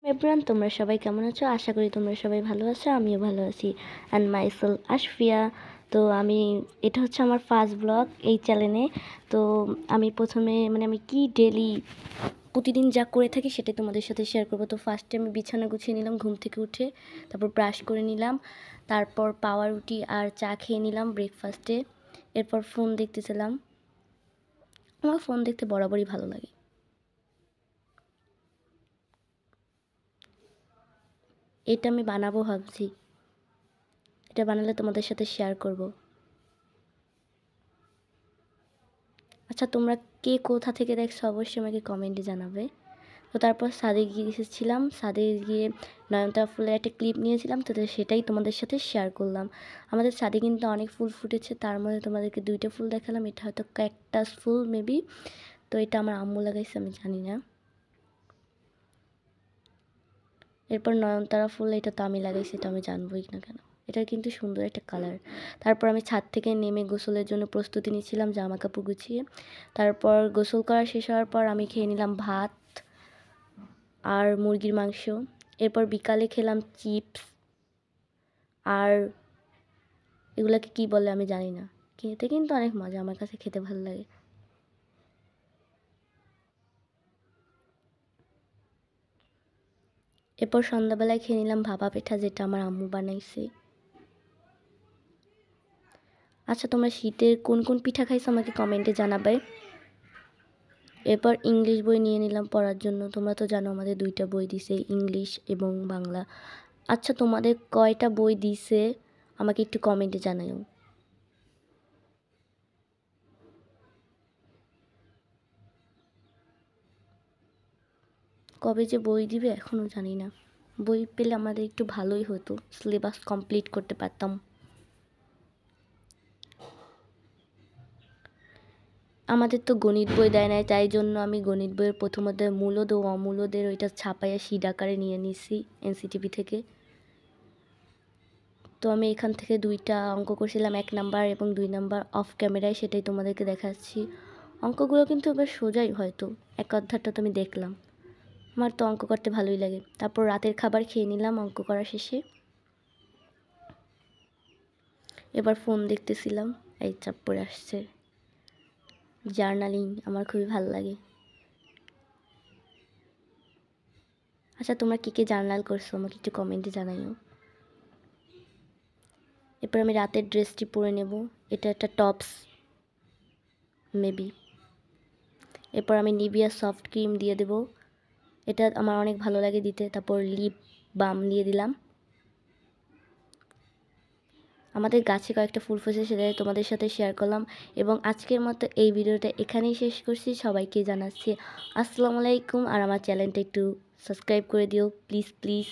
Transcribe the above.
Everyone, তোমরা সবাই কেমন আছো? আশা করি তোমরা সবাই ভালো আছো, আমিও ভালো আছি। And myself Ashfia. তো এটা হচ্ছে আমার ফার্স্ট ব্লগ এই চ্যানেলে। তো আমি প্রথমে আমি কি ডেলি প্রতিদিন যা করে থাকি সেটাই তোমাদের সাথে শেয়ার করবো। তো ফার্স্টে আমি বিছানা গুছিয়ে নিলাম ঘুম থেকে উঠে, তারপর ব্রাশ করে নিলাম, তারপর পাউরুটি আর চা খেয়ে নিলাম ব্রেকফাস্টে। এরপর ফোন দেখতেছিলাম। আমার ফোন দেখতে বরাবরই ভালো লাগে। এটা আমি বানাবো ভাবছি, এটা বানালে তোমাদের সাথে শেয়ার করব। আচ্ছা, তোমরা কে কোথা থেকে দেখছো অবশ্যই আমাকে কমেন্টে জানাবে। তো তারপর ছাদে গিয়েছিলাম, ছাদে গিয়ে নয়নতারা ফুলের একটা ক্লিপ নিয়েছিলাম, তো সেটাই তোমাদের সাথে শেয়ার করলাম। আমাদের ছাদে কিন্তু অনেক ফুল ফুটেছে, তার মধ্যে তোমাদেরকে দুইটা ফুল দেখালাম। এটা হয়তো ক্যাকটাস ফুল মেবি, তো এটা আমার আম্মু লাগাইছে, আমি জানি না। এরপর নয়নতারা ফুল, এটা তো আমি লাগাইছি, এটা আমি জানবোই না কেন। এটা কিন্তু সুন্দর একটা কালার। তারপর আমি ছাদ থেকে নেমে গোসলের জন্য প্রস্তুতি নিচ্ছিলাম, জামা কাপড় গুছিয়ে। তারপর গোসল করা শেষ হওয়ার পর আমি খেয়ে নিলাম ভাত আর মুরগির মাংস। এরপর বিকালে খেলাম চিপস, আর এগুলাকে কি বলে আমি জানি না। খেতে কিন্তু অনেক মজা, আমার কাছে খেতে ভালো লাগে। এরপর সন্ধ্যাবেলায় খেয়ে নিলাম ভাপা পিঠা, যেটা আমার আম্মু বানাইছে। আচ্ছা, তোমরা শীতের কোন কোন পিঠা খাইছো আমাকে কমেন্টে জানাবে। এরপর ইংলিশ বই নিয়ে নিলাম পড়ার জন্য। তোমরা তো জানো আমাদের দুইটা বই দিছে, ইংলিশ এবং বাংলা। আচ্ছা, তোমাদের কয়টা বই দিছে আমাকে একটু কমেন্টে জানাও। কবে যে বই দিবে এখনও জানি না। বই পেলে আমাদের একটু ভালোই হতো, সিলেবাস কমপ্লিট করতে পারতাম। আমাদের তো গণিত বই দেয় নাই, তাই জন্য আমি গণিত বইয়ের প্রথম অধ্যায় মূলদ ও অমূলদের ওইটা ছাপাইয়া শিট আকারে নিয়ে নিছি এনসিটিভি থেকে। তো আমি এখান থেকে দুইটা অঙ্ক করছিলাম, 1 নাম্বার এবং 2 নাম্বার অফ ক্যামেরায়, সেটাই তোমাদেরকে দেখাচ্ছি। অঙ্কগুলো কিন্তু এবার সোজাই, হয়তো এক অধ্যায়টা তো আমি দেখলাম। আমার তো অঙ্ক করতে ভালোই লাগে। তারপর রাতের খাবার খেয়ে নিলাম অঙ্ক করা শেষে। এবার ফোন দেখতেছিলাম, এই চাপ পড়ে আসছে। জার্নালিং আমার খুবই ভালো লাগে। আচ্ছা, তোমরা কে জার্নাল করছো আমাকে একটু কমেন্টে জানাইও। এরপর আমি রাতের ড্রেসটি পরে নেব, এটা একটা টপস মেবি। এরপর আমি নিভিয়া সফট ক্রিম দিয়ে দেব, এটা আমার অনেক ভালো লাগে দিতে। তারপর লিপ বাম দিয়ে দিলাম। আমাদের গাছে কয়েকটা ফুল ফুটেছে, সেটাই তোমাদের সাথে শেয়ার করলাম। এবং আজকের মতো এই ভিডিওটা এখানেই শেষ করছি। সবাইকে জানাচ্ছি আসসালামু আলাইকুম, আর আমার চ্যানেলটা একটু সাবস্ক্রাইব করে দিও প্লিজ প্লিজ।